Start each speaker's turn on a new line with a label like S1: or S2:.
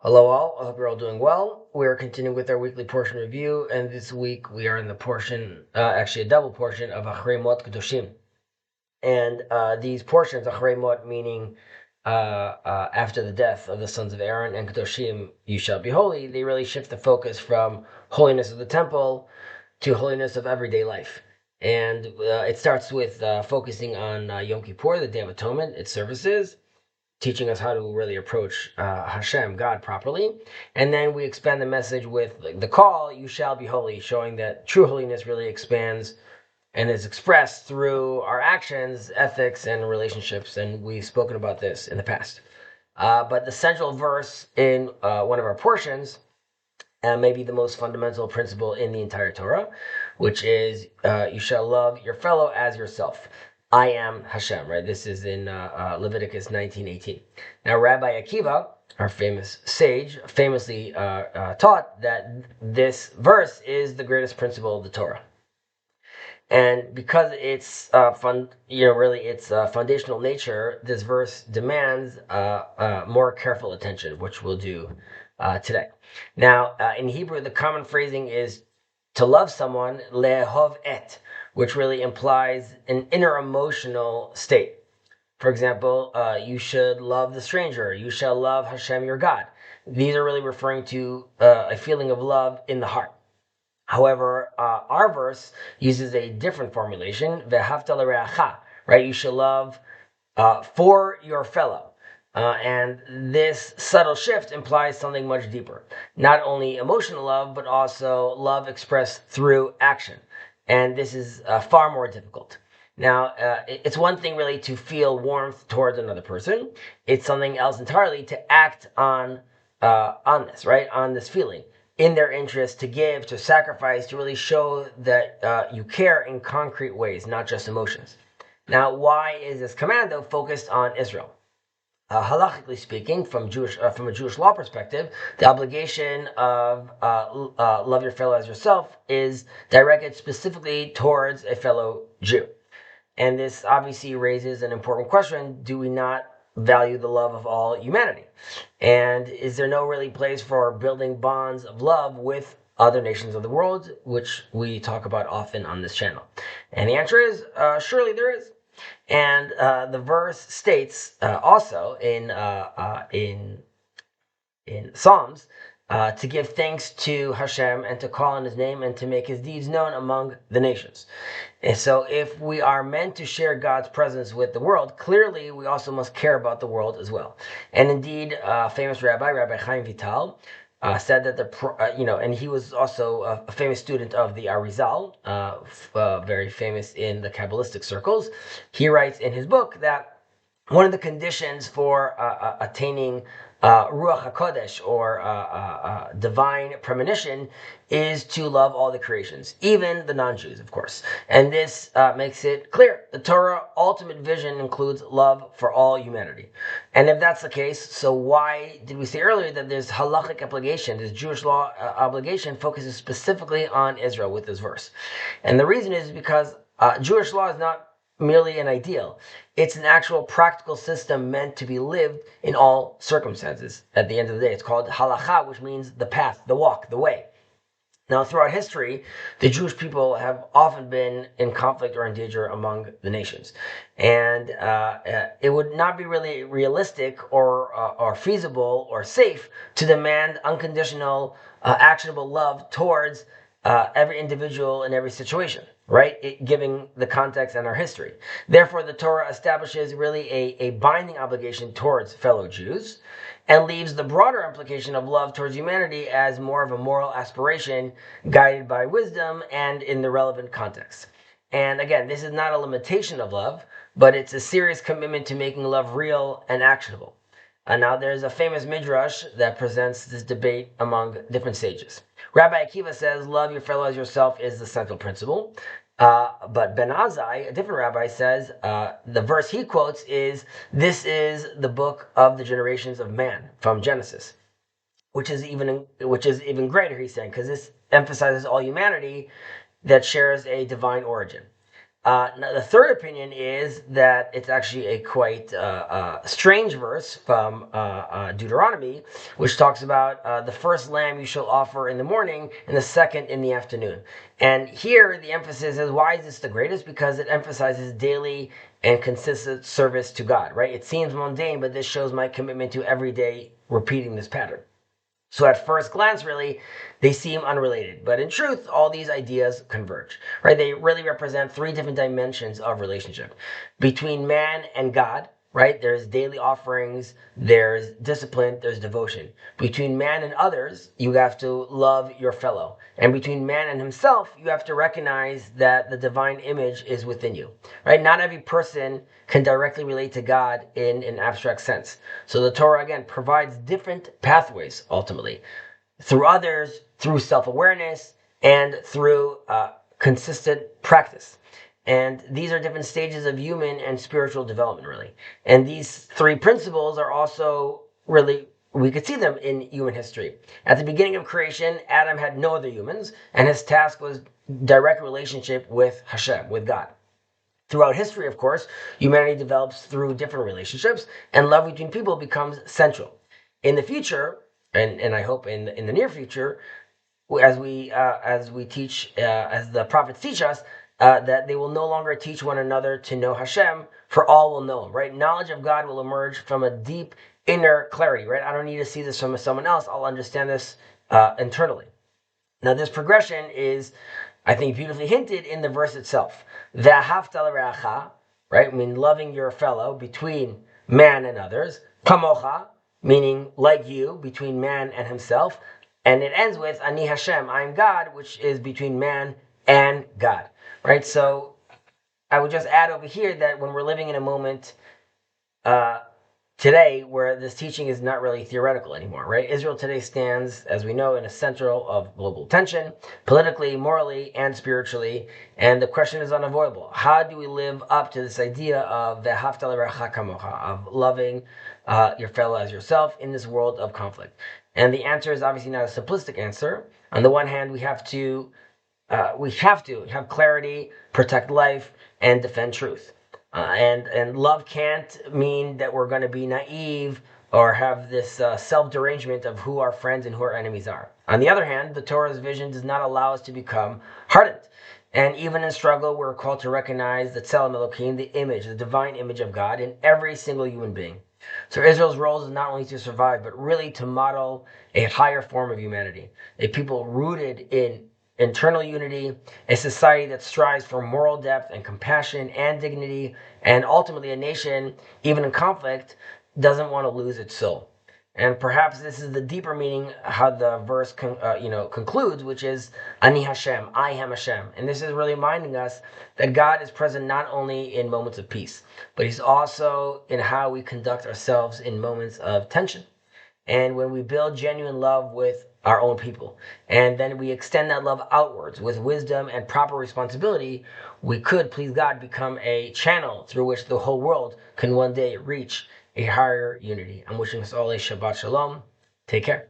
S1: Hello all, I hope you're all doing well. We're continuing with our weekly portion review, and this week we are in the portion, actually a double portion of Aharei Mot-Kedoshim. And these portions, Aharei Mot meaning after the death of the sons of Aaron, and Kedoshim, you shall be holy, they really shift the focus from holiness of the temple to holiness of everyday life. And it starts with focusing on Yom Kippur, the Day of Atonement, its services, teaching us how to really approach Hashem, God, properly. And then we expand the message with the call, you shall be holy, showing that true holiness really expands and is expressed through our actions, ethics, and relationships. And we've spoken about this in the past. But the central verse in one of our portions, maybe the most fundamental principle in the entire Torah, which is you shall love your fellow as yourself. I am Hashem, right? This is in Leviticus 19:18. Now, Rabbi Akiva, our famous sage, famously taught that this verse is the greatest principle of the Torah. And because it's its foundational nature, this verse demands more careful attention, which we'll do today. Now, in Hebrew, the common phrasing is to love someone, lehov et, which really implies an inner emotional state. For example, you should love the stranger. You shall love Hashem, your God. These are really referring to a feeling of love in the heart. However, our verse uses a different formulation, ve'ahavta l'reacha, right? You shall love for your fellow. And this subtle shift implies something much deeper. Not only emotional love, but also love expressed through action. And this is far more difficult. Now, it's one thing really to feel warmth towards another person. It's something else entirely to act on this, right? On this feeling. In their interest, to give, to sacrifice, to really show that you care in concrete ways, not just emotions. Now, why is this command, though, focused on Israel? Halachically speaking, from a Jewish law perspective, the obligation of love your fellow as yourself is directed specifically towards a fellow Jew. And this obviously raises an important question: do we not value the love of all humanity? And is there no really place for building bonds of love with other nations of the world, which we talk about often on this channel? And the answer is surely there is. And the verse states also in Psalms to give thanks to Hashem and to call on His name and to make His deeds known among the nations. And so, if we are meant to share God's presence with the world, clearly we also must care about the world as well. And indeed, famous Rabbi Chaim Vital, said that and he was also a famous student of the Arizal, very famous in the Kabbalistic circles. He writes in his book that one of the conditions for attaining Ruach HaKodesh, or divine premonition, is to love all the creations, even the non-Jews, of course. And this makes it clear. The Torah ultimate vision includes love for all humanity. And if that's the case, so why did we say earlier that there's halachic obligation, this Jewish law obligation focuses specifically on Israel with this verse? And the reason is because Jewish law is not merely an ideal. It's an actual practical system meant to be lived in all circumstances. At the end of the day, it's called halacha, which means the path, the walk, the way. Now, throughout history, the Jewish people have often been in conflict or in danger among the nations. And it would not be really realistic or feasible or safe to demand unconditional, actionable love towards every individual in every situation, right? Giving the context and our history. Therefore, the Torah establishes really a binding obligation towards fellow Jews and leaves the broader implication of love towards humanity as more of a moral aspiration guided by wisdom and in the relevant context. And again, this is not a limitation of love, but it's a serious commitment to making love real and actionable. Now, there's a famous midrash that presents this debate among different sages. Rabbi Akiva says, love your fellow as yourself is the central principle. But Ben Azai, a different rabbi, says the verse he quotes is, this is the book of the generations of man, from Genesis, which is even greater, he's saying, because this emphasizes all humanity that shares a divine origin. Now the third opinion is that it's actually a quite strange verse from Deuteronomy, which talks about the first lamb you shall offer in the morning and the second in the afternoon. And here the emphasis is, why is this the greatest? Because it emphasizes daily and consistent service to God, right? It seems mundane, but this shows my commitment to every day repeating this pattern. So at first glance, really, they seem unrelated. But in truth, all these ideas converge, right? They really represent three different dimensions of relationship. Between man and God, right? There's daily offerings, there's discipline, there's devotion. Between man and others, you have to love your fellow. And between man and himself, you have to recognize that the divine image is within you, right? Not every person can directly relate to God in an abstract sense. So the Torah, again, provides different pathways, ultimately, through others, through self-awareness, and through consistent practice. And these are different stages of human and spiritual development, really. And these three principles are also really, we could see them in human history. At the beginning of creation, Adam had no other humans, and his task was direct relationship with Hashem, with God. Throughout history, of course, humanity develops through different relationships, and love between people becomes central. In the future, and I hope in the near future, as we teach, as the prophets teach us, that they will no longer teach one another to know Hashem, for all will know Him, right? Knowledge of God will emerge from a deep inner clarity, right? I don't need to see this from someone else. I'll understand this internally. Now, this progression is, I think, beautifully hinted in the verse itself. Ve'ahavta l'reacha, right? I mean, loving your fellow between man and others. Kamocha, meaning like you, between man and himself. And it ends with Ani Hashem, I am God, which is between man and God, right? So I would just add over here that when we're living in a moment today where this teaching is not really theoretical anymore, right? Israel today stands, as we know, in a central of global tension, politically, morally, and spiritually. And the question is unavoidable. How do we live up to this idea of Ve'ahavta l'reacha kamocha, of loving your fellow as yourself in this world of conflict? And the answer is obviously not a simplistic answer. On the one hand, we have to have clarity, protect life, and defend truth. And love can't mean that we're going to be naive or have this self-derangement of who our friends and who our enemies are. On the other hand, the Torah's vision does not allow us to become hardened. And even in struggle, we're called to recognize the Tzelem Elohim, the image, the divine image of God in every single human being. So Israel's role is not only to survive, but really to model a higher form of humanity, a people rooted in internal unity, a society that strives for moral depth and compassion and dignity, and ultimately a nation, even in conflict, doesn't want to lose its soul. And perhaps this is the deeper meaning how the verse concludes, which is Ani Hashem, I am Hashem. And this is really reminding us that God is present not only in moments of peace, but He's also in how we conduct ourselves in moments of tension. And when we build genuine love with our own people, and then we extend that love outwards with wisdom and proper responsibility, we could, please God, become a channel through which the whole world can one day reach a higher unity. I'm wishing us all a Shabbat Shalom. Take care.